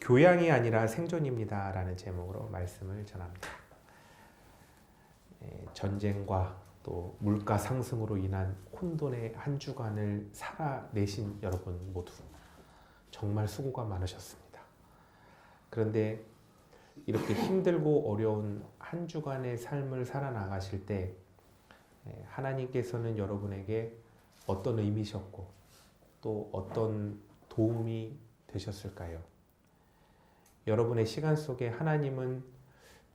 교양이 아니라 생존입니다 라는 제목으로 말씀을 전합니다. 전쟁과 또 물가 상승으로 인한 혼돈의 한 주간을 살아내신 여러분 모두 정말 수고가 많으셨습니다. 그런데 이렇게 힘들고 어려운 한 주간의 삶을 살아나가실 때 하나님께서는 여러분에게 어떤 의미셨고 또 어떤 도움이 되셨을까요? 여러분의 시간 속에 하나님은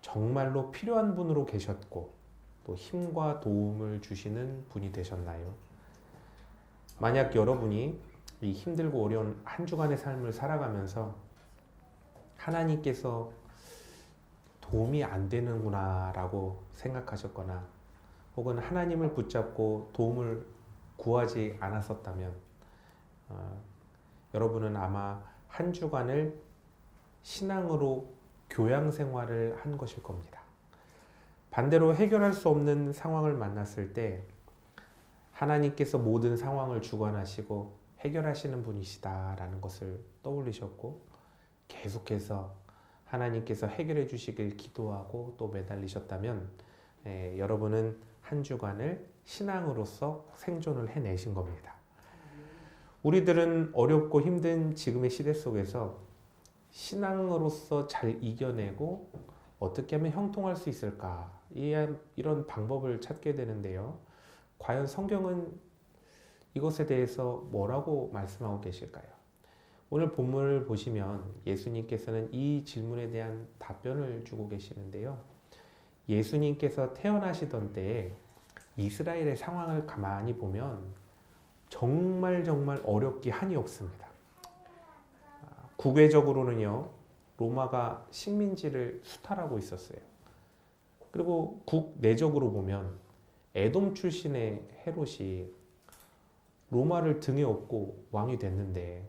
정말로 필요한 분으로 계셨고 또 힘과 도움을 주시는 분이 되셨나요? 만약 여러분이 이 힘들고 어려운 한 주간의 삶을 살아가면서 하나님께서 도움이 안 되는구나 라고 생각하셨거나 혹은 하나님을 붙잡고 도움을 구하지 않았었다면 여러분은 아마 한 주간을 신앙으로 교양 생활을 한 것일 겁니다. 반대로 해결할 수 없는 상황을 만났을 때 하나님께서 모든 상황을 주관하시고 해결하시는 분이시다라는 것을 떠올리셨고 계속해서 하나님께서 해결해 주시길 기도하고 또 매달리셨다면 여러분은 한 주간을 신앙으로서 생존을 해내신 겁니다. 우리들은 어렵고 힘든 지금의 시대 속에서 신앙으로서 잘 이겨내고 어떻게 하면 형통할 수 있을까 이런 방법을 찾게 되는데요. 과연 성경은 이것에 대해서 뭐라고 말씀하고 계실까요? 오늘 본문을 보시면 예수님께서는 이 질문에 대한 답변을 주고 계시는데요. 예수님께서 태어나시던 때에 이스라엘의 상황을 가만히 보면 정말 어렵기 한이 없습니다. 국외적으로는요, 로마가 식민지를 수탈하고 있었어요. 그리고 국내적으로 보면 에돔 출신의 헤롯이 로마를 등에 업고 왕이 됐는데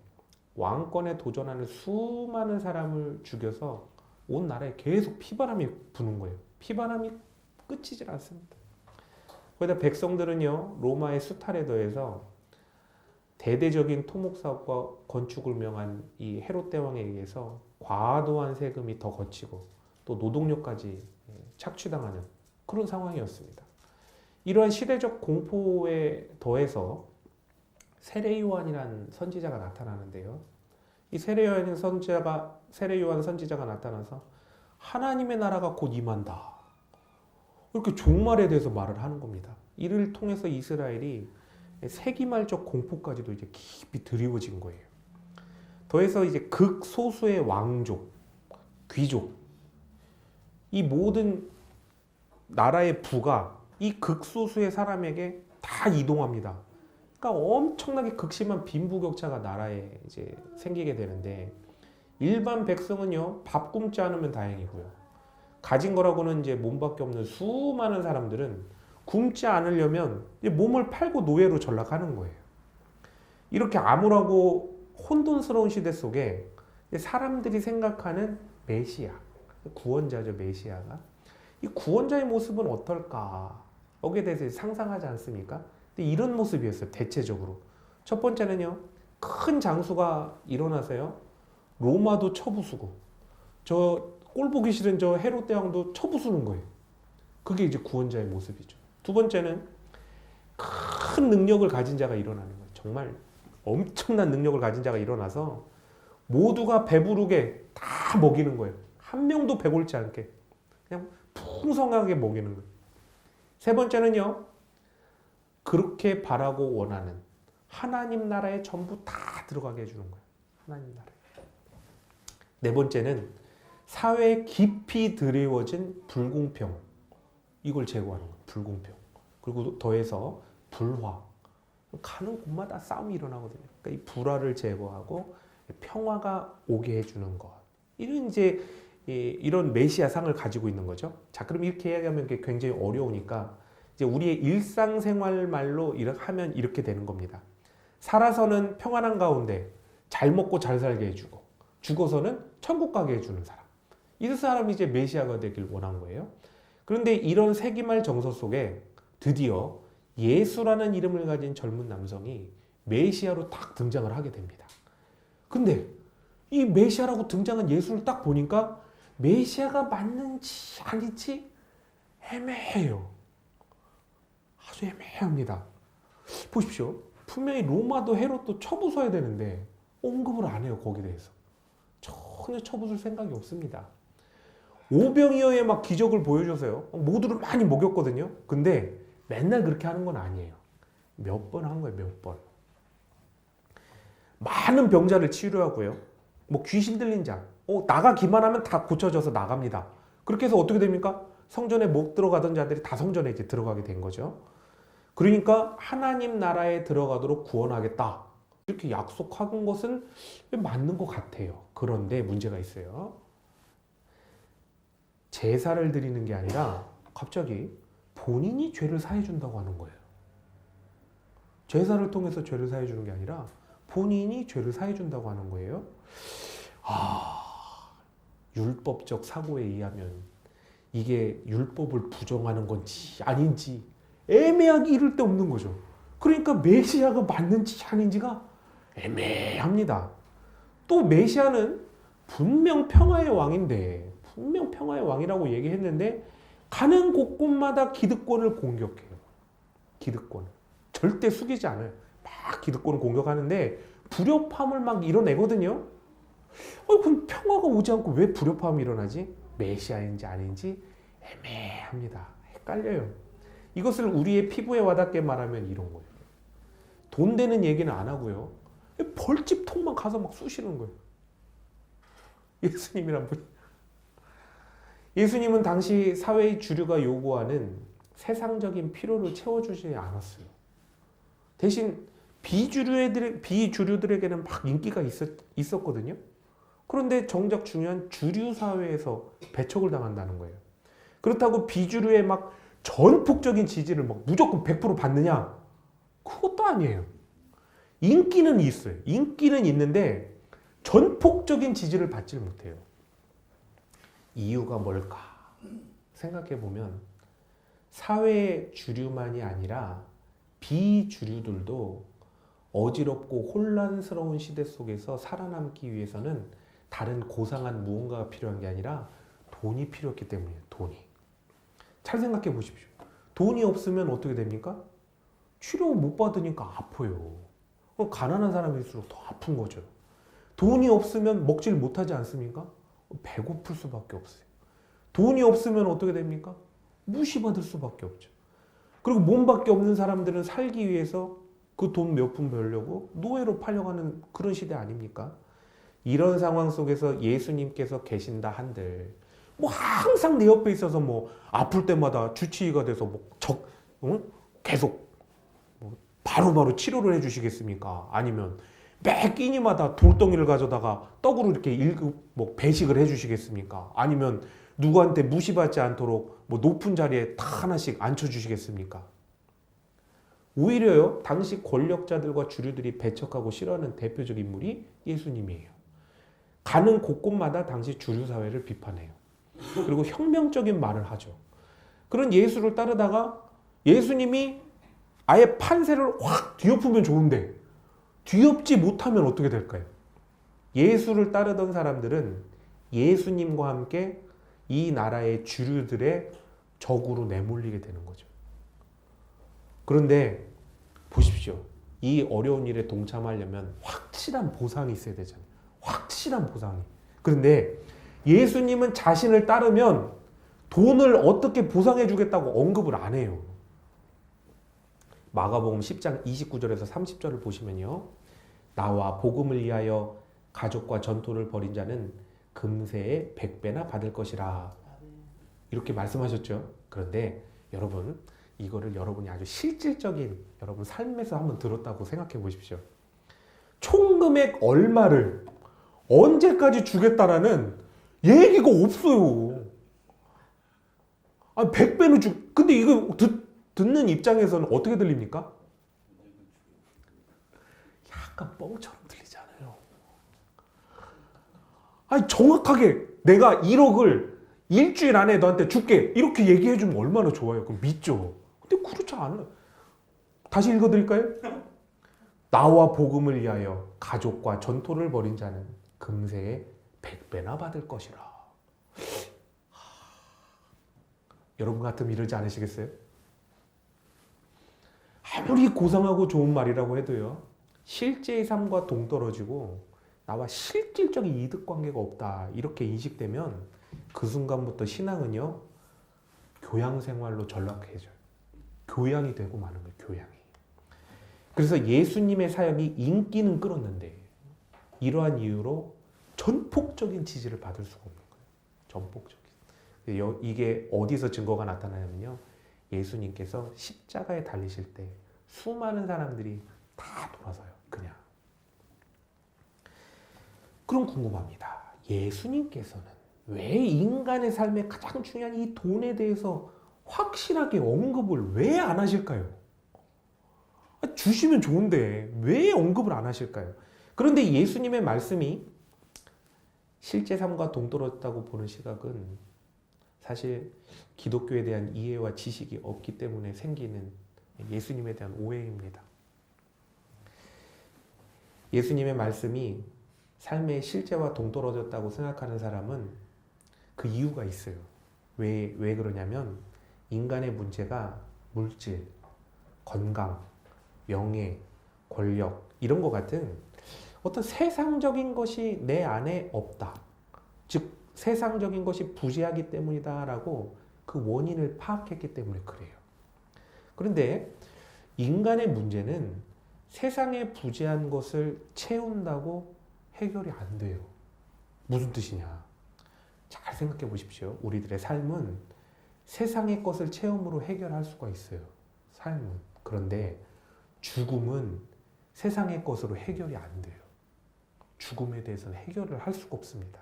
왕권에 도전하는 수많은 사람을 죽여서 온 나라에 계속 피바람이 부는 거예요. 피바람이 끝이질 않습니다. 거기다 백성들은요, 로마의 수탈에 더해서 대대적인 토목사업과 건축을 명한 이 헤롯 대왕에 의해서 과도한 세금이 더 거치고 또 노동력까지 착취당하는 그런 상황이었습니다. 이러한 시대적 공포에 더해서 세례요한이라는 선지자가 나타나는데요. 이 세례요한 선지자가 나타나서 하나님의 나라가 곧 임한다. 이렇게 종말에 대해서 말을 하는 겁니다. 이를 통해서 이스라엘이 세기말적 공포까지도 이제 깊이 드리워진 거예요. 더해서 이제 극소수의 왕족, 귀족, 이 모든 나라의 부가 이 극소수의 사람에게 다 이동합니다. 그러니까 엄청나게 극심한 빈부격차가 나라에 이제 생기게 되는데 일반 백성은요, 밥 굶지 않으면 다행이고요. 가진 거라고는 이제 몸밖에 없는 수많은 사람들은 굶지 않으려면 몸을 팔고 노예로 전락하는 거예요. 이렇게 암울하고 혼돈스러운 시대 속에 사람들이 생각하는 메시아, 구원자죠, 메시아가. 이 구원자의 모습은 어떨까? 여기에 대해서 상상하지 않습니까? 근데 이런 모습이었어요, 대체적으로. 첫 번째는요, 큰 장수가 일어나서요, 로마도 쳐부수고, 저 꼴 보기 싫은 저 헤롯 대왕도 쳐부수는 거예요. 그게 이제 구원자의 모습이죠. 두 번째는 큰 능력을 가진 자가 일어나는 거예요. 정말 엄청난 능력을 가진 자가 일어나서 모두가 배부르게 다 먹이는 거예요. 한 명도 배골지 않게 그냥 풍성하게 먹이는 거예요. 세 번째는요, 그렇게 바라고 원하는 하나님 나라에 전부 다 들어가게 해주는 거예요. 하나님 나라에. 네 번째는 사회에 깊이 드리워진 불공평, 이걸 제거하는 거예요. 불공평. 그리고 더해서 불화. 가는 곳마다 싸움이 일어나거든요. 그러니까 이 불화를 제거하고 평화가 오게 해주는 것. 이런 메시아상을 가지고 있는 거죠. 자, 그럼 이렇게 이야기하면 굉장히 어려우니까 이제 우리의 일상생활 말로 하면 이렇게 되는 겁니다. 살아서는 평안한 가운데 잘 먹고 잘 살게 해주고 죽어서는 천국 가게 해주는 사람. 이 사람이 이제 메시아가 되길 원한 거예요. 그런데 이런 세기말 정서 속에 드디어 예수라는 이름을 가진 젊은 남성이 메시아로 딱 등장을 하게 됩니다. 근데 이 메시아라고 등장한 예수를 딱 보니까 메시아가 맞는지 아닌지 애매해요. 아주 애매합니다. 보십시오. 분명히 로마도 헤롯도 쳐부숴야 되는데 언급을 안 해요. 거기에 대해서. 전혀 쳐부술 생각이 없습니다. 오병이어의 막 기적을 보여줘서요. 모두를 많이 먹였거든요. 근데 맨날 그렇게 하는 건 아니에요. 몇 번 한 거예요. 몇 번. 많은 병자를 치료하고요. 뭐 귀신 들린 자. 나가기만 하면 다 고쳐져서 나갑니다. 그렇게 해서 어떻게 됩니까? 성전에 못 들어가던 자들이 다 성전에 이제 들어가게 된 거죠. 그러니까 하나님 나라에 들어가도록 구원하겠다. 이렇게 약속한 것은 맞는 것 같아요. 그런데 문제가 있어요. 제사를 드리는 게 아니라 갑자기 본인이 죄를 사해 준다고 하는 거예요. 제사를 통해서 죄를 사해 주는 게 아니라 본인이 죄를 사해 준다고 하는 거예요. 율법적 사고에 의하면 이게 율법을 부정하는 건지 아닌지 애매하게 이를 데 없는 거죠. 그러니까 메시아가 맞는지 아닌지가 애매합니다. 또 메시아는 분명 평화의 왕인데, 분명 평화의 왕이라고 얘기했는데 가는 곳곳마다 기득권을 공격해요. 기득권. 절대 숙이지 않아요. 막 기득권을 공격하는데 불협화음을 막 이뤄내거든요. 그럼 평화가 오지 않고 왜 불협화음이 일어나지? 메시아인지 아닌지 애매합니다. 헷갈려요. 이것을 우리의 피부에 와닿게 말하면 이런 거예요. 돈 되는 얘기는 안 하고요. 벌집통만 가서 막 쑤시는 거예요. 예수님이란 분이. 예수님은 당시 사회의 주류가 요구하는 세상적인 필요를 채워주지 않았어요. 대신 비주류들에게는 막 인기가 있었거든요. 그런데 정작 중요한 주류 사회에서 배척을 당한다는 거예요. 그렇다고 비주류의 막 전폭적인 지지를 막 무조건 100% 받느냐? 그것도 아니에요. 인기는 있어요. 인기는 있는데 전폭적인 지지를 받지 못해요. 이유가 뭘까? 생각해 보면 사회의 주류만이 아니라 비주류들도 어지럽고 혼란스러운 시대 속에서 살아남기 위해서는 다른 고상한 무언가가 필요한 게 아니라 돈이 필요했기 때문이에요. 돈이. 잘 생각해 보십시오. 돈이 없으면 어떻게 됩니까? 치료 못 받으니까 아파요. 가난한 사람일수록 더 아픈 거죠. 돈이 없으면 먹질 못하지 않습니까? 배고플 수밖에 없어요. 돈이 없으면 어떻게 됩니까? 무시받을 수밖에 없죠. 그리고 몸밖에 없는 사람들은 살기 위해서 그 돈 몇 푼 벌려고 노예로 팔려가는 그런 시대 아닙니까? 이런 상황 속에서 예수님께서 계신다 한들 뭐 항상 내 옆에 있어서 뭐 아플 때마다 주치의가 돼서 계속 바로바로 치료를 해주시겠습니까? 아니면 매 끼니마다 돌덩이를 가져다가 떡으로 이렇게 배식을 해주시겠습니까? 아니면 누구한테 무시받지 않도록 뭐 높은 자리에 다 하나씩 앉혀주시겠습니까? 오히려요, 당시 권력자들과 주류들이 배척하고 싫어하는 대표적 인물이 예수님이에요. 가는 곳곳마다 당시 주류 사회를 비판해요. 그리고 혁명적인 말을 하죠. 그런 예수를 따르다가 예수님이 아예 판세를 확 뒤엎으면 좋은데 뒤엎지 못하면 어떻게 될까요? 예수를 따르던 사람들은 예수님과 함께 이 나라의 주류들의 적으로 내몰리게 되는 거죠. 그런데 보십시오. 이 어려운 일에 동참하려면 확실한 보상이 있어야 되잖아요. 확실한 보상이. 그런데 예수님은 자신을 따르면 돈을 어떻게 보상해 주겠다고 언급을 안 해요. 마가복음 10장 29절에서 30절을 보시면요. 나와 복음을 위하여 가족과 전토를 벌인 자는 금세에 100배나 받을 것이라. 이렇게 말씀하셨죠. 그런데 여러분, 이거를 여러분이 아주 실질적인 여러분 삶에서 한번 들었다고 생각해 보십시오. 총금액 얼마를 언제까지 주겠다라는 얘기가 없어요. 100배는 근데 이거 듣는 입장에서는 어떻게 들립니까? 약간 뻥처럼 들리잖아요. 정확하게 내가 1억을 일주일 안에 너한테 줄게 이렇게 얘기해주면 얼마나 좋아요. 그럼 믿죠. 근데 그렇지 않아요. 다시 읽어드릴까요? 나와 복음을 위하여 가족과 전토를 벌인 자는 금세에 100배나 받을 것이라. 여러분 같으면 이러지 않으시겠어요? 아무리 고상하고 좋은 말이라고 해도요, 실제의 삶과 동떨어지고 나와 실질적인 이득 관계가 없다 이렇게 인식되면 그 순간부터 신앙은요, 교양 생활로 전락해져요. 교양이 되고 마는 거예요. 교양이. 그래서 예수님의 사역이 인기는 끌었는데 이러한 이유로 전폭적인 지지를 받을 수가 없는 거예요. 전폭적인. 이게 어디서 증거가 나타나냐면요, 예수님께서 십자가에 달리실 때 수많은 사람들이 다 돌아서요. 그냥. 그럼 궁금합니다. 예수님께서는 왜 인간의 삶에 가장 중요한 이 돈에 대해서 확실하게 언급을 왜 안 하실까요? 주시면 좋은데 왜 언급을 안 하실까요? 그런데 예수님의 말씀이 실제 삶과 동떨어졌다고 보는 시각은 사실 기독교에 대한 이해와 지식이 없기 때문에 생기는 예수님에 대한 오해입니다. 예수님의 말씀이 삶의 실제와 동떨어졌다고 생각하는 사람은 그 이유가 있어요. 왜 그러냐면 인간의 문제가 물질, 건강, 명예, 권력 이런 것 같은 어떤 세상적인 것이 내 안에 없다. 즉 세상적인 것이 부재하기 때문이다라고 그 원인을 파악했기 때문에 그래요. 그런데 인간의 문제는 세상에 부재한 것을 채운다고 해결이 안 돼요. 무슨 뜻이냐? 잘 생각해 보십시오. 우리들의 삶은 세상의 것을 체험으로 해결할 수가 있어요. 삶은. 그런데 죽음은 세상의 것으로 해결이 안 돼요. 죽음에 대해서는 해결을 할 수가 없습니다.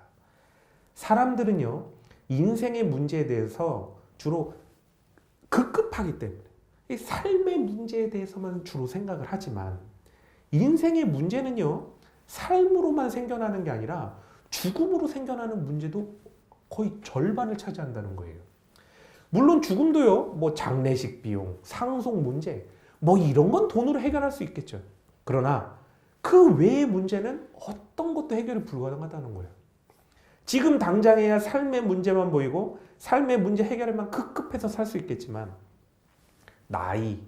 사람들은요, 인생의 문제에 대해서 주로 급급하기 때문에 이 삶의 문제에 대해서만 주로 생각을 하지만 인생의 문제는요, 삶으로만 생겨나는 게 아니라 죽음으로 생겨나는 문제도 거의 절반을 차지한다는 거예요. 물론 죽음도요, 뭐 장례식 비용, 상속 문제, 뭐 이런 건 돈으로 해결할 수 있겠죠. 그러나 그 외의 문제는 어떤 것도 해결이 불가능하다는 거예요. 지금 당장에야 삶의 문제만 보이고 삶의 문제 해결에만 급급해서 살 수 있겠지만 나이,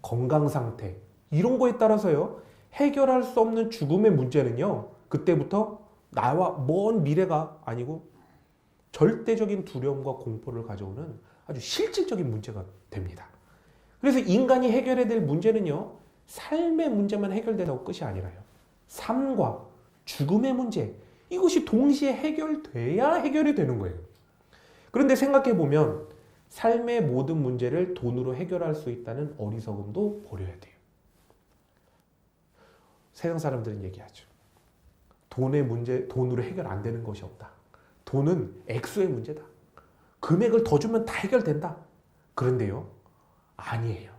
건강 상태 이런 거에 따라서요, 해결할 수 없는 죽음의 문제는요, 그때부터 나와 먼 미래가 아니고 절대적인 두려움과 공포를 가져오는 아주 실질적인 문제가 됩니다. 그래서 인간이 해결해야 될 문제는요, 삶의 문제만 해결된다고 끝이 아니라요, 삶과 죽음의 문제, 이것이 동시에 해결돼야 해결이 되는 거예요. 그런데 생각해 보면 삶의 모든 문제를 돈으로 해결할 수 있다는 어리석음도 버려야 돼요. 세상 사람들은 얘기하죠. 돈의 문제, 돈으로 해결 안 되는 것이 없다. 돈은 액수의 문제다. 금액을 더 주면 다 해결된다. 그런데요, 아니에요.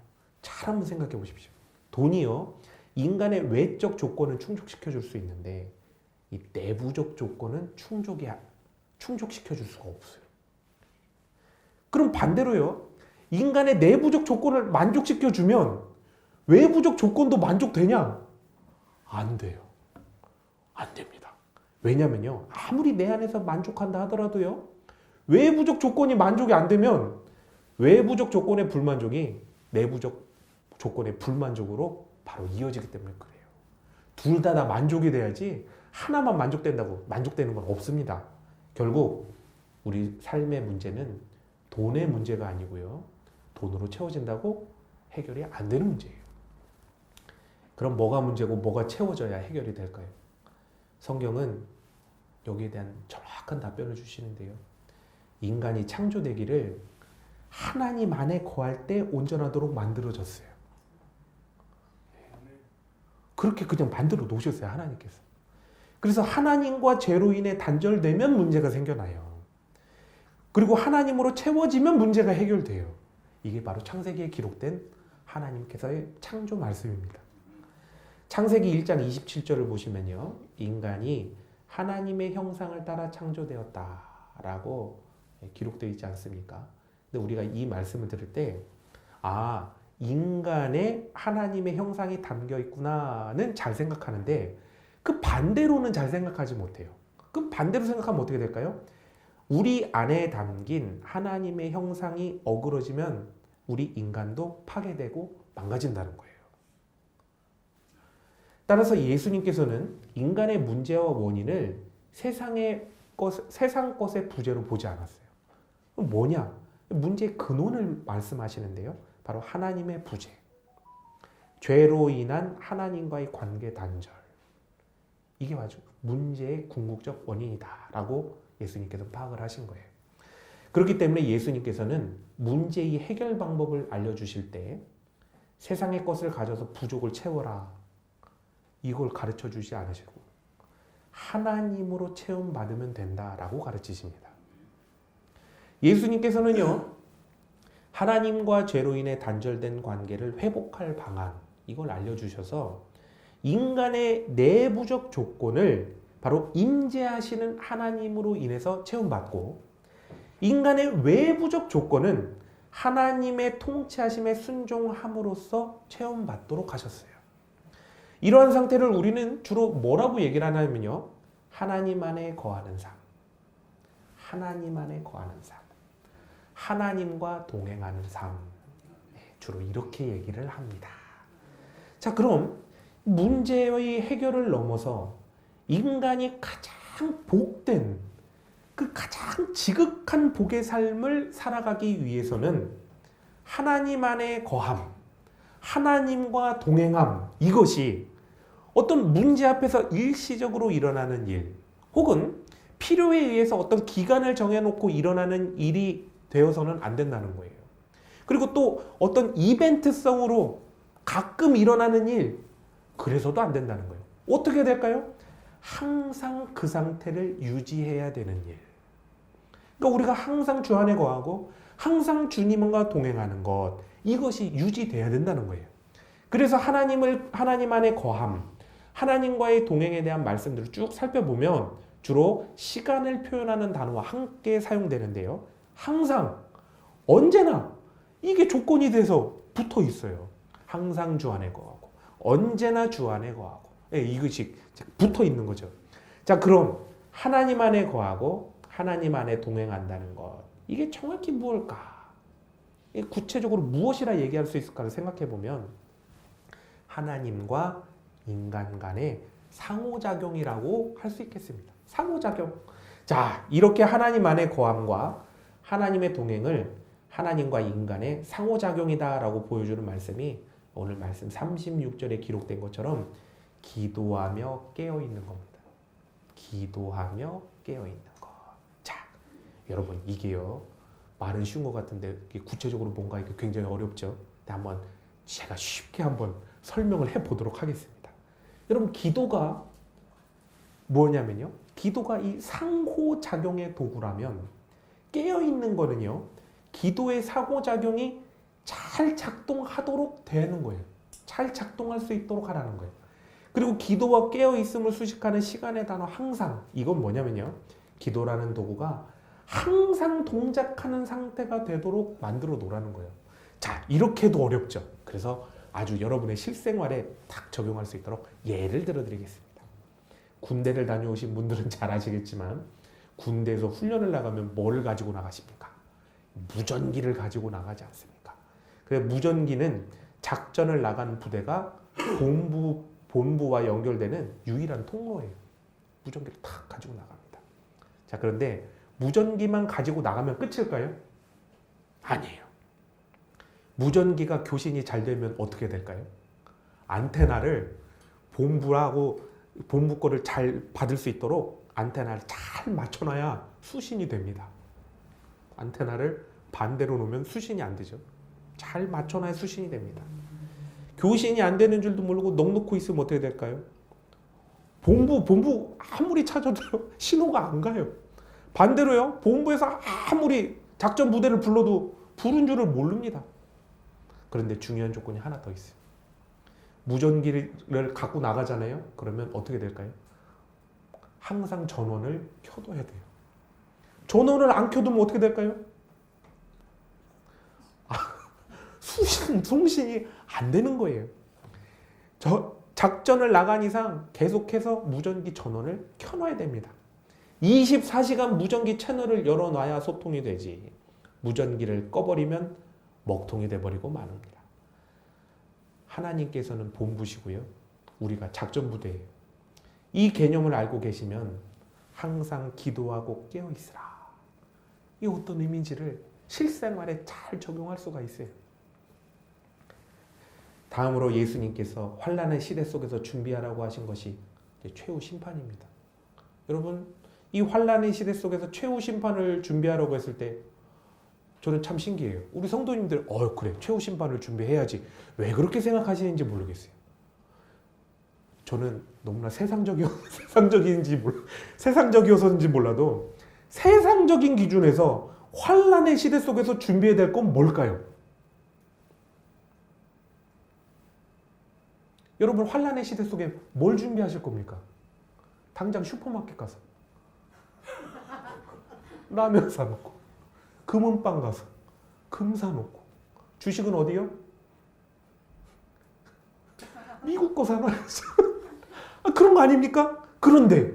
잘 한번 생각해 보십시오. 돈이요, 인간의 외적 조건은 충족시켜 줄 수 있는데 이 내부적 조건은 충족시켜 줄 수가 없어요. 그럼 반대로요, 인간의 내부적 조건을 만족시켜 주면 외부적 조건도 만족되냐? 안 돼요. 안 됩니다. 왜냐면요, 아무리 내 안에서 만족한다 하더라도요, 외부적 조건이 만족이 안 되면 외부적 조건의 불만족이 내부적 조건의 불만족으로 바로 이어지기 때문에 그래요. 둘 다 만족이 돼야지 하나만 만족되는 건 없습니다. 결국 우리 삶의 문제는 돈의 문제가 아니고요, 돈으로 채워진다고 해결이 안 되는 문제예요. 그럼 뭐가 문제고 뭐가 채워져야 해결이 될까요? 성경은 여기에 대한 정확한 답변을 주시는데요, 인간이 창조되기를 하나님 안에 거할 때 온전하도록 만들어졌어요. 그렇게 그냥 만들어 놓으셨어요, 하나님께서. 그래서 하나님과 죄로 인해 단절되면 문제가 생겨나요. 그리고 하나님으로 채워지면 문제가 해결돼요. 이게 바로 창세기에 기록된 하나님께서의 창조 말씀입니다. 창세기 1장 27절을 보시면요, 인간이 하나님의 형상을 따라 창조되었다라고 기록되어 있지 않습니까? 근데 우리가 이 말씀을 들을 때, 아, 인간의 하나님의 형상이 담겨 있구나는 잘 생각하는데 그 그 반대로는 잘 생각하지 못해요. 그럼 반대로 생각하면 어떻게 될까요? 우리 안에 담긴 하나님의 형상이 어그러지면 우리 인간도 파괴되고 망가진다는 거예요. 따라서 예수님께서는 인간의 문제와 원인을 세상 것의 부재로 보지 않았어요. 그럼 뭐냐? 문제의 근원을 말씀하시는데요. 바로 하나님의 부재. 죄로 인한 하나님과의 관계 단절. 이게 아주 문제의 궁극적 원인이다라고 예수님께서 파악을 하신 거예요. 그렇기 때문에 예수님께서는 문제의 해결 방법을 알려주실 때 세상의 것을 가져서 부족을 채워라. 이걸 가르쳐 주지 않으시고 하나님으로 체험받으면 된다라고 가르치십니다. 예수님께서는요. 하나님과 죄로 인해 단절된 관계를 회복할 방안 이걸 알려주셔서 인간의 내부적 조건을 바로 임재하시는 하나님으로 인해서 체험받고 인간의 외부적 조건은 하나님의 통치하심에 순종함으로써 체험받도록 하셨어요. 이러한 상태를 우리는 주로 뭐라고 얘기를 하냐면요. 하나님 안에 거하는 삶. 하나님 안에 거하는 삶. 하나님과 동행하는 삶. 주로 이렇게 얘기를 합니다. 자, 그럼 문제의 해결을 넘어서 인간이 가장 복된 그 가장 지극한 복의 삶을 살아가기 위해서는 하나님 안에 거함, 하나님과 동행함 이것이 어떤 문제 앞에서 일시적으로 일어나는 일 혹은 필요에 의해서 어떤 기간을 정해놓고 일어나는 일이 되어서는 안 된다는 거예요. 그리고 또 어떤 이벤트성으로 가끔 일어나는 일 그래서도 안 된다는 거예요. 어떻게 될까요? 항상 그 상태를 유지해야 되는 일. 그러니까 우리가 항상 주 안에 거하고 항상 주님과 동행하는 것 이것이 유지돼야 된다는 거예요. 그래서 하나님 안에 거함, 하나님과의 동행에 대한 말씀들을 쭉 살펴보면 주로 시간을 표현하는 단어와 함께 사용되는데요. 항상, 언제나 이게 조건이 돼서 붙어 있어요. 항상 주 안에 거하고 언제나 주 안에 거하고 이것이 붙어 있는 거죠. 자, 그럼 하나님 안에 거하고 하나님 안에 동행한다는 것 이게 정확히 무엇일까? 구체적으로 무엇이라 얘기할 수 있을까를 생각해 보면 하나님과 인간 간의 상호작용이라고 할 수 있겠습니다. 상호작용. 자, 이렇게 하나님 안에 거함과 하나님의 동행을 하나님과 인간의 상호작용이다라고 보여주는 말씀이 오늘 말씀 36절에 기록된 것처럼 기도하며 깨어있는 겁니다. 기도하며 깨어있는 것. 자, 여러분 이게요. 말은 쉬운 것 같은데 구체적으로 뭔가 이게 굉장히 어렵죠. 근데 한번 제가 쉽게 한번 설명을 해보도록 하겠습니다. 여러분 기도가 뭐냐면요. 기도가 이 상호작용의 도구라면 깨어있는 거는요. 기도의 상호작용이 잘 작동하도록 되는 거예요. 잘 작동할 수 있도록 하라는 거예요. 그리고 기도와 깨어있음을 수식하는 시간의 단어 항상 이건 뭐냐면요. 기도라는 도구가 항상 동작하는 상태가 되도록 만들어 놓으라는 거예요. 자, 이렇게도 어렵죠. 그래서 아주 여러분의 실생활에 딱 적용할 수 있도록 예를 들어 드리겠습니다. 군대를 다녀오신 분들은 잘 아시겠지만 군대에서 훈련을 나가면 뭘 가지고 나가십니까? 무전기를 가지고 나가지 않습니까? 그래서 무전기는 작전을 나간 부대가 본부와 연결되는 유일한 통로예요. 무전기를 탁 가지고 나갑니다. 자, 그런데 무전기만 가지고 나가면 끝일까요? 아니에요. 무전기가 교신이 잘 되면 어떻게 될까요? 안테나를 본부 거를 잘 받을 수 있도록 안테나를 잘 맞춰놔야 수신이 됩니다. 안테나를 반대로 놓으면 수신이 안 되죠. 잘 맞춰놔야 수신이 됩니다. 교신이 안 되는 줄도 모르고 넋놓고 있으면 어떻게 될까요? 본부 아무리 찾아도 신호가 안 가요. 반대로요. 본부에서 아무리 작전 부대를 불러도 부른 줄을 모릅니다. 그런데 중요한 조건이 하나 더 있어요. 무전기를 갖고 나가잖아요. 그러면 어떻게 될까요? 항상 전원을 켜둬야 돼요. 전원을 안 켜두면 어떻게 될까요? 송신이 안 되는 거예요. 작전을 나간 이상 계속해서 무전기 전원을 켜놔야 됩니다. 24시간 무전기 채널을 열어놔야 소통이 되지. 무전기를 꺼버리면 먹통이 돼버리고 마는니다. 하나님께서는 본부시고요. 우리가 작전부대예요. 이 개념을 알고 계시면 항상 기도하고 깨어있으라. 이 어떤 의미인지를 실생활에 잘 적용할 수가 있어요. 다음으로 예수님께서 환난의 시대 속에서 준비하라고 하신 것이 최후 심판입니다. 여러분, 이 환난의 시대 속에서 최후 심판을 준비하라고 했을 때 저는 참 신기해요. 우리 성도님들 그래 최후 심판을 준비해야지 왜 그렇게 생각하시는지 모르겠어요. 저는 너무나 세상적이어서인지 몰라도 세상적인 기준에서 환난의 시대 속에서 준비해야 될 건 뭘까요? 여러분, 환난의 시대 속에 뭘 준비하실 겁니까? 당장 슈퍼마켓 가서 라면 사놓고, 금은방 가서 금 사놓고, 주식은 어디요? 미국 거 사놔야죠. 그런 거 아닙니까? 그런데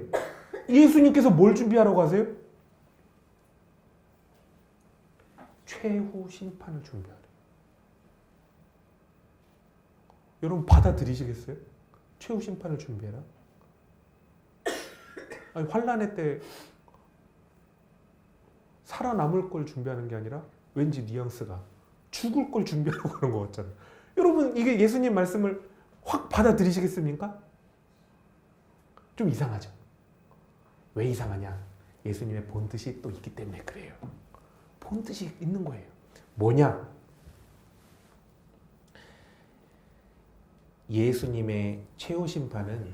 예수님께서 뭘 준비하라고 하세요? 최후 심판을 준비하래요. 여러분, 받아들이시겠어요? 최후 심판을 준비해라. 아니, 환난의 때 살아남을 걸 준비하는 게 아니라 왠지 뉘앙스가 죽을 걸 준비하라고 하는 것 같잖아요. 여러분, 이게 예수님 말씀을 확 받아들이시겠습니까? 좀 이상하죠? 왜 이상하냐? 예수님의 본뜻이 또 있기 때문에 그래요. 본뜻이 있는 거예요. 뭐냐? 예수님의 최후 심판은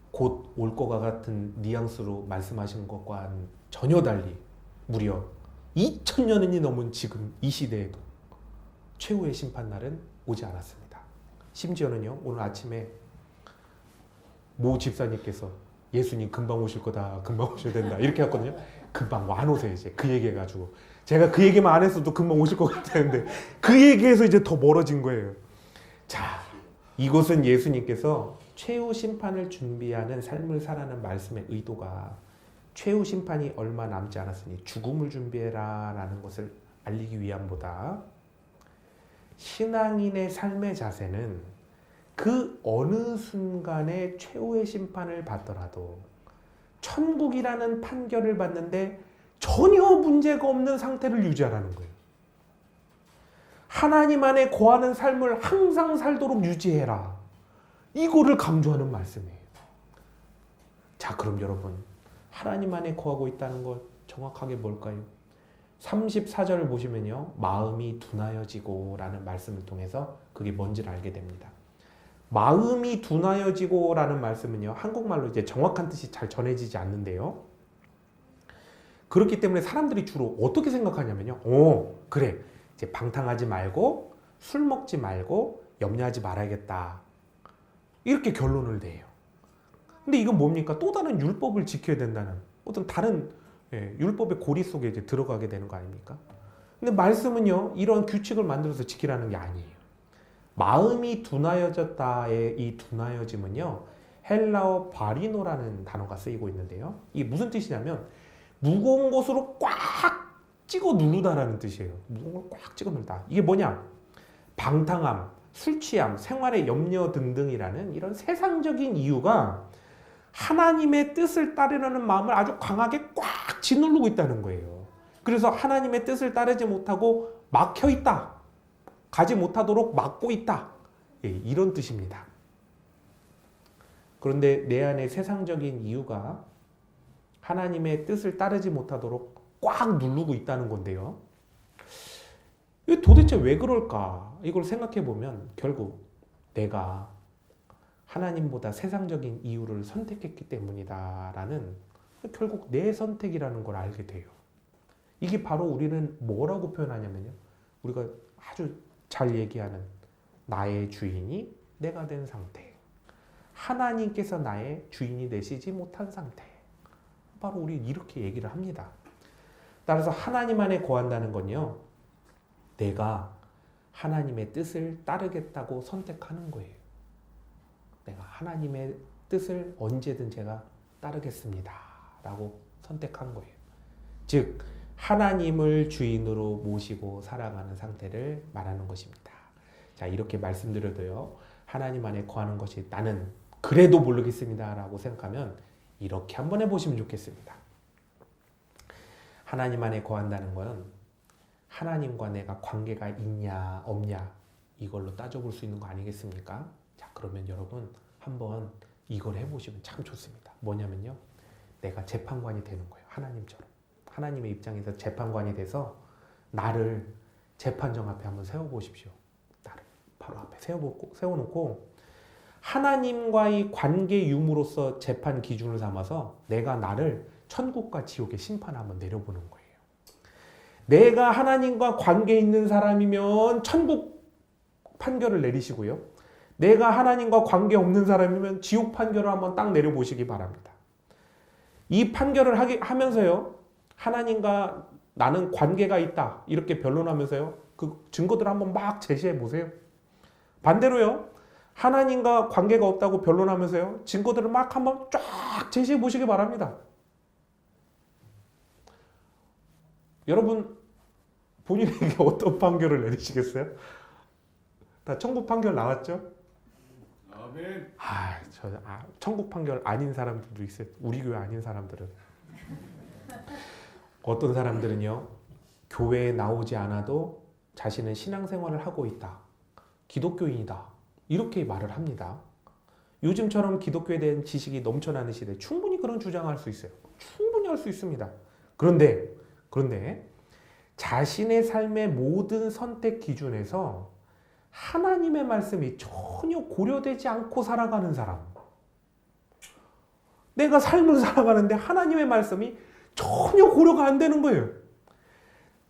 곧 올 것과 같은 뉘앙스로 말씀하신 것과는 전혀 달리 무려 2000년이 넘은 지금 이 시대에도 최후의 심판날은 오지 않았습니다. 심지어는요, 오늘 아침에 모 집사님께서 예수님 금방 오실 거다, 금방 오셔야 된다 이렇게 했거든요. 금방 안 오세요. 이제 그 얘기해가지고 제가 그 얘기만 안 했어도 금방 오실 것 같았는데 그 얘기에서 이제 더 멀어진 거예요. 자, 이곳은 예수님께서 최후 심판을 준비하는 삶을 살아는 말씀의 의도가 최후 심판이 얼마 남지 않았으니 죽음을 준비해라 라는 것을 알리기 위함보다 신앙인의 삶의 자세는 그 어느 순간에 최후의 심판을 받더라도 천국이라는 판결을 받는데 전혀 문제가 없는 상태를 유지하라는 거예요. 하나님 안에 거하는 삶을 항상 살도록 유지해라. 이거를 강조하는 말씀이에요. 자, 그럼 여러분, 하나님 안에 거하고 있다는 것 정확하게 뭘까요? 34절을 보시면요, 마음이 둔하여지고 라는 말씀을 통해서 그게 뭔지를 알게 됩니다. 마음이 둔하여지고 라는 말씀은요, 한국말로 이제 정확한 뜻이 잘 전해지지 않는데요. 그렇기 때문에 사람들이 주로 어떻게 생각하냐면요, 그래, 이제 방탕하지 말고 술 먹지 말고 염려하지 말아야겠다, 이렇게 결론을 내요. 근데 이건 뭡니까? 또 다른 율법을 지켜야 된다는 어떤 다른 율법의 고리 속에 이제 들어가게 되는 거 아닙니까? 근데 말씀은요, 이런 규칙을 만들어서 지키라는 게 아니에요. 마음이 둔하여졌다의 이 둔하여짐은요, 헬라어 바리노라는 단어가 쓰이고 있는데요. 이게 무슨 뜻이냐면 무거운 것으로 꽉 찍어 누르다라는 뜻이에요. 무거운 걸 꽉 찍어 누르다. 이게 뭐냐? 방탕함, 술 취함, 생활의 염려 등등이라는 이런 세상적인 이유가 하나님의 뜻을 따르려는 마음을 아주 강하게 꽉 짓누르고 있다는 거예요. 그래서 하나님의 뜻을 따르지 못하고 막혀 있다. 가지 못하도록 막고 있다. 이런 뜻입니다. 그런데 내 안에 세상적인 이유가 하나님의 뜻을 따르지 못하도록 꽉 누르고 있다는 건데요. 이게 도대체 왜 그럴까? 이걸 생각해 보면 결국 내가 하나님보다 세상적인 이유를 선택했기 때문이다라는, 결국 내 선택이라는 걸 알게 돼요. 이게 바로 우리는 뭐라고 표현하냐면요, 우리가 아주 잘 얘기하는 나의 주인이 내가 된 상태, 하나님께서 나의 주인이 되시지 못한 상태, 바로 우리 이렇게 얘기를 합니다. 따라서 하나님 안에 거한다는 건요, 내가 하나님의 뜻을 따르겠다고 선택하는 거예요. 내가 하나님의 뜻을 언제든 제가 따르겠습니다. 라고 선택한 거예요. 즉 하나님을 주인으로 모시고 살아가는 상태를 말하는 것입니다. 자, 이렇게 말씀드려도요, 하나님 안에 거하는 것이 나는 그래도 모르겠습니다 라고 생각하면 이렇게 한번 해보시면 좋겠습니다. 하나님 안에 거한다는 건 하나님과 내가 관계가 있냐 없냐 이걸로 따져볼 수 있는 거 아니겠습니까? 자, 그러면 여러분 한번 이걸 해보시면 참 좋습니다. 뭐냐면요, 내가 재판관이 되는 거예요. 하나님처럼. 하나님의 입장에서 재판관이 돼서 나를 재판정 앞에 한번 세워보십시오. 나를 바로 앞에 세워놓고 하나님과의 관계 유무로서 재판 기준을 삼아서 내가 나를 천국과 지옥의 심판을 한번 내려보는 거예요. 내가 하나님과 관계 있는 사람이면 천국 판결을 내리시고요. 내가 하나님과 관계 없는 사람이면 지옥 판결을 한번 딱 내려보시기 바랍니다. 이 판결을 하면서요, 하나님과 나는 관계가 있다 이렇게 변론하면서요, 그 증거들을 한번 막 제시해 보세요. 반대로요, 하나님과 관계가 없다고 변론하면서요, 증거들을 막 한번 쫙 제시해 보시기 바랍니다. 여러분 본인에게 어떤 판결을 내리시겠어요? 다 천국 판결 나왔죠? 아멘. 천국 판결 아닌 사람들도 있어요. 우리 교회 아닌 사람들은. 어떤 사람들은요, 교회에 나오지 않아도 자신은 신앙생활을 하고 있다, 기독교인이다, 이렇게 말을 합니다. 요즘처럼 기독교에 대한 지식이 넘쳐나는 시대에 충분히 그런 주장을 할 수 있어요. 충분히 할 수 있습니다. 그런데 자신의 삶의 모든 선택 기준에서 하나님의 말씀이 전혀 고려되지 않고 살아가는 사람, 내가 삶을 살아가는데 하나님의 말씀이 전혀 고려가 안 되는 거예요.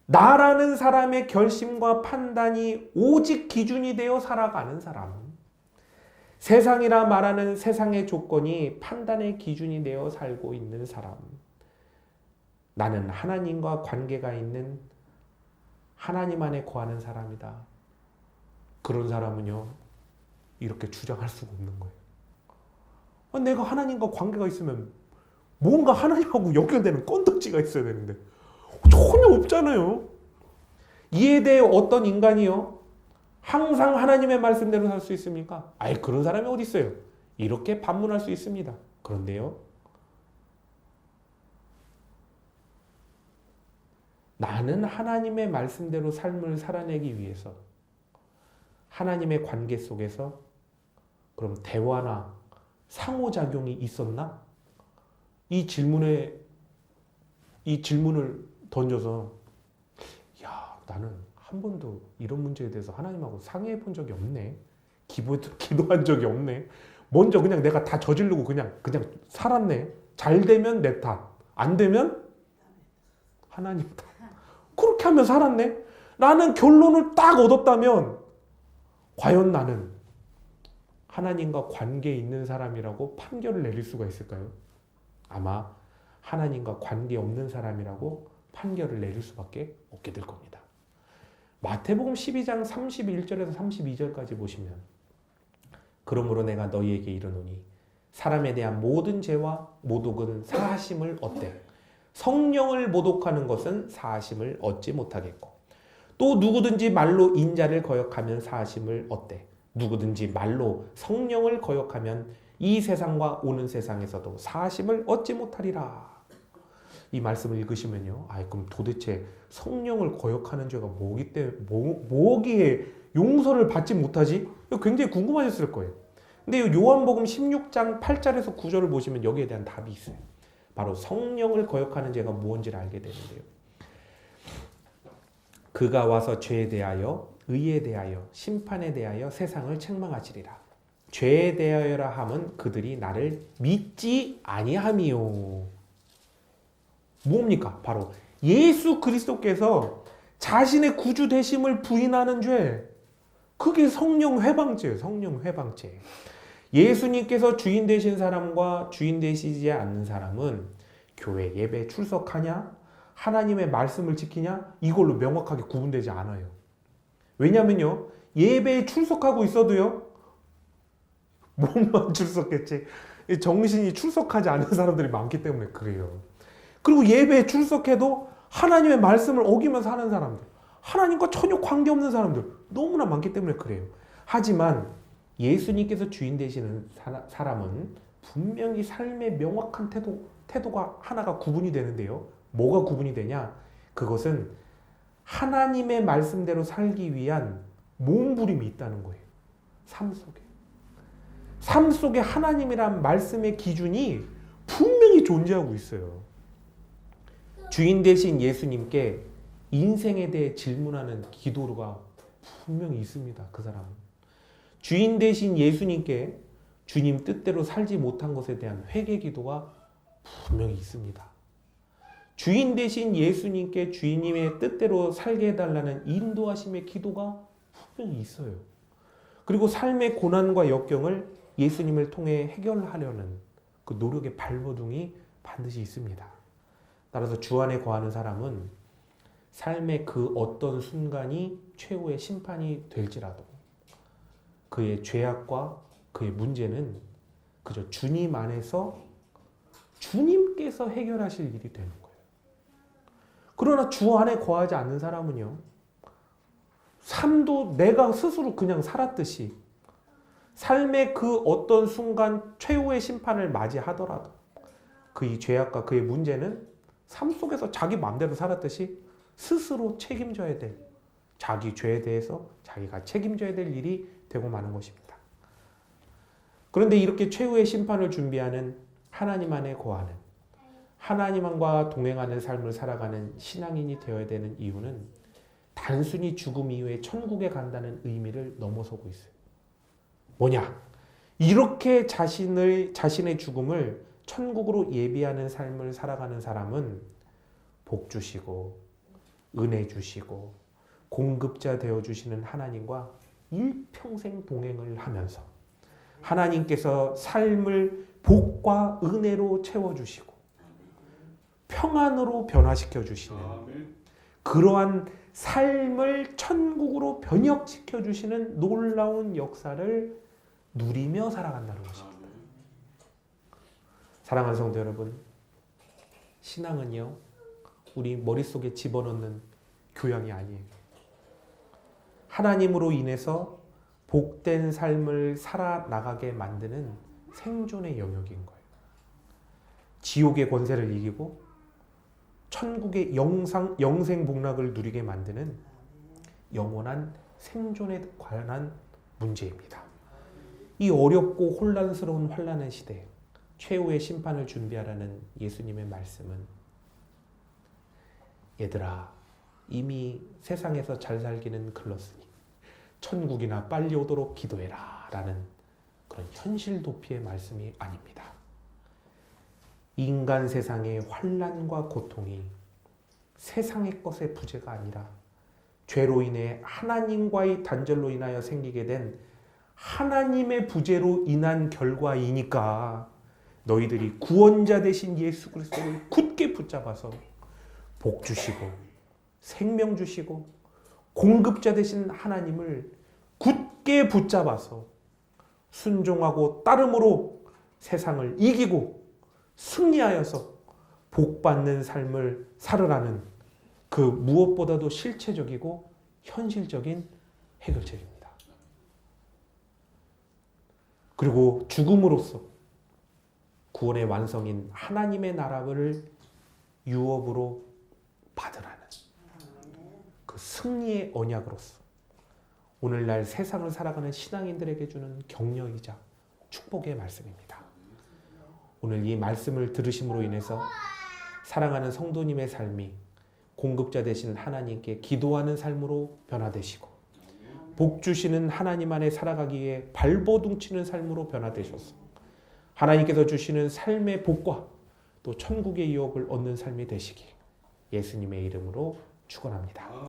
나라는 사람의 결심과 판단이 오직 기준이 되어 살아가는 사람, 세상이라 말하는 세상의 조건이 판단의 기준이 되어 살고 있는 사람, 나는 하나님과 관계가 있는 하나님 안에 거하는 사람이다, 그런 사람은요 이렇게 주장할 수가 없는 거예요. 내가 하나님과 관계가 있으면 뭔가 하나님하고 연결되는 건덕지가 있어야 되는데 전혀 없잖아요. 이에 대해 어떤 인간이요 항상 하나님의 말씀대로 살 수 있습니까? 아예 그런 사람이 어디 있어요? 이렇게 반문할 수 있습니다. 그런데요, 나는 하나님의 말씀대로 삶을 살아내기 위해서 하나님의 관계 속에서 그럼 대화나 상호작용이 있었나? 이 질문을 던져서 나는 한 번도 이런 문제에 대해서 하나님하고 상의해 본 적이 없네. 기도한 적이 없네. 먼저 그냥 내가 다 저지르고 그냥 살았네. 잘 되면 내 탓, 안 되면 하나님 탓. 그렇게 하면 살았네. 라는 결론을 딱 얻었다면 과연 나는 하나님과 관계에 있는 사람이라고 판결을 내릴 수가 있을까요? 아마 하나님과 관계 없는 사람이라고 판결을 내릴 수밖에 없게 될 겁니다. 마태복음 12장 31절에서 32절까지 보시면, 그러므로 내가 너희에게 이르노니 사람에 대한 모든 죄와 모독은 사하심을 얻되 성령을 모독하는 것은 사하심을 얻지 못하겠고, 또 누구든지 말로 인자를 거역하면 사하심을 얻되 누구든지 말로 성령을 거역하면 이 세상과 오는 세상에서도 사하심을 얻지 못하리라. 이 말씀을 읽으시면요, 그럼 도대체 성령을 거역하는 죄가 뭐기에 용서를 받지 못하지? 굉장히 궁금하셨을 거예요. 근데 요한복음 16장 8절에서 9절을 보시면 여기에 대한 답이 있어요. 바로 성령을 거역하는 죄가 무엇인지를 알게 되는데요, 그가 와서 죄에 대하여 의에 대하여 심판에 대하여 세상을 책망하시리라. 죄에 대하여라 함은 그들이 나를 믿지 아니함이요. 뭡니까? 바로 예수 그리스도께서 자신의 구주 되심을 부인하는 죄. 그게 성령 회방죄예요. 성령 회방죄. 예수님께서 주인 되신 사람과 주인 되시지 않는 사람은 교회 예배 출석하냐, 하나님의 말씀을 지키냐, 이걸로 명확하게 구분되지 않아요. 왜냐면요, 예배에 출석하고 있어도요, 몸만 출석했지 정신이 출석하지 않은 사람들이 많기 때문에 그래요. 그리고 예배에 출석해도 하나님의 말씀을 어기면서 하는 사람들, 하나님과 전혀 관계없는 사람들 너무나 많기 때문에 그래요. 하지만 예수님께서 주인 되시는 사람은 분명히 삶의 명확한 태도가 하나가 구분이 되는데요. 뭐가 구분이 되냐? 그것은 하나님의 말씀대로 살기 위한 몸부림이 있다는 거예요. 삶 속에 하나님이란 말씀의 기준이 분명히 존재하고 있어요. 주인 되신 예수님께 인생에 대해 질문하는 기도가 분명히 있습니다. 그 사람은. 주인 되신 예수님께 주님 뜻대로 살지 못한 것에 대한 회개 기도가 분명히 있습니다. 주인 되신 예수님께 주님의 뜻대로 살게 해달라는 인도하심의 기도가 분명히 있어요. 그리고 삶의 고난과 역경을 예수님을 통해 해결하려는 그 노력의 발버둥이 반드시 있습니다. 따라서 주 안에 거하는 사람은 삶의 그 어떤 순간이 최후의 심판이 될지라도 그의 죄악과 그의 문제는 그저 주님 안에서 주님께서 해결하실 일이 되는 거예요. 그러나 주 안에 거하지 않는 사람은요, 삶도 내가 스스로 그냥 살았듯이 삶의 그 어떤 순간 최후의 심판을 맞이하더라도 그의 죄악과 그의 문제는 삶 속에서 자기 마음대로 살았듯이 스스로 책임져야 될, 자기 죄에 대해서 자기가 책임져야 될 일이 되고 마는 것입니다. 그런데 이렇게 최후의 심판을 준비하는 하나님 안에 거하는, 하나님과 동행하는 삶을 살아가는 신앙인이 되어야 되는 이유는 단순히 죽음 이후에 천국에 간다는 의미를 넘어서고 있어요. 뭐냐? 이렇게 자신의 죽음을 천국으로 예비하는 삶을 살아가는 사람은 복 주시고 은혜 주시고 공급자 되어 주시는 하나님과 일평생 동행을 하면서 하나님께서 삶을 복과 은혜로 채워주시고 평안으로 변화시켜 주시는 그러한 삶을 천국으로 변혁시켜 주시는 놀라운 역사를 누리며 살아간다는 것입니다. 사랑하는 성도 여러분, 신앙은요, 우리 머릿속에 집어넣는 교양이 아니에요. 하나님으로 인해서 복된 삶을 살아나가게 만드는 생존의 영역인 거예요. 지옥의 권세를 이기고 천국의 영생복락을 누리게 만드는 영원한 생존에 관한 문제입니다. 이 어렵고 혼란스러운 환난의 시대에 최후의 심판을 준비하라는 예수님의 말씀은, 얘들아, 이미 세상에서 잘 살기는 글렀으니 천국이나 빨리 오도록 기도해라 라는 그런 현실 도피의 말씀이 아닙니다. 인간 세상의 환난과 고통이 세상의 것의 부재가 아니라 죄로 인해 하나님과의 단절로 인하여 생기게 된 하나님의 부재로 인한 결과이니까 너희들이 구원자 되신 예수 그리스도를 굳게 붙잡아서 복 주시고 생명 주시고 공급자 되신 하나님을 굳게 붙잡아서 순종하고 따름으로 세상을 이기고 승리하여서 복받는 삶을 살으라는 그 무엇보다도 실체적이고 현실적인 해결책입니다. 그리고 죽음으로써 구원의 완성인 하나님의 나라를 유업으로 받으라는 그 승리의 언약으로서 오늘날 세상을 살아가는 신앙인들에게 주는 격려이자 축복의 말씀입니다. 오늘 이 말씀을 들으심으로 인해서 사랑하는 성도님의 삶이 공급자 되신 하나님께 기도하는 삶으로 변화되시고 복 주시는 하나님 안에 살아가기 위해 발버둥 치는 삶으로 변화되셔서 하나님께서 주시는 삶의 복과 또 천국의 유업을 얻는 삶이 되시길 예수님의 이름으로 축원합니다.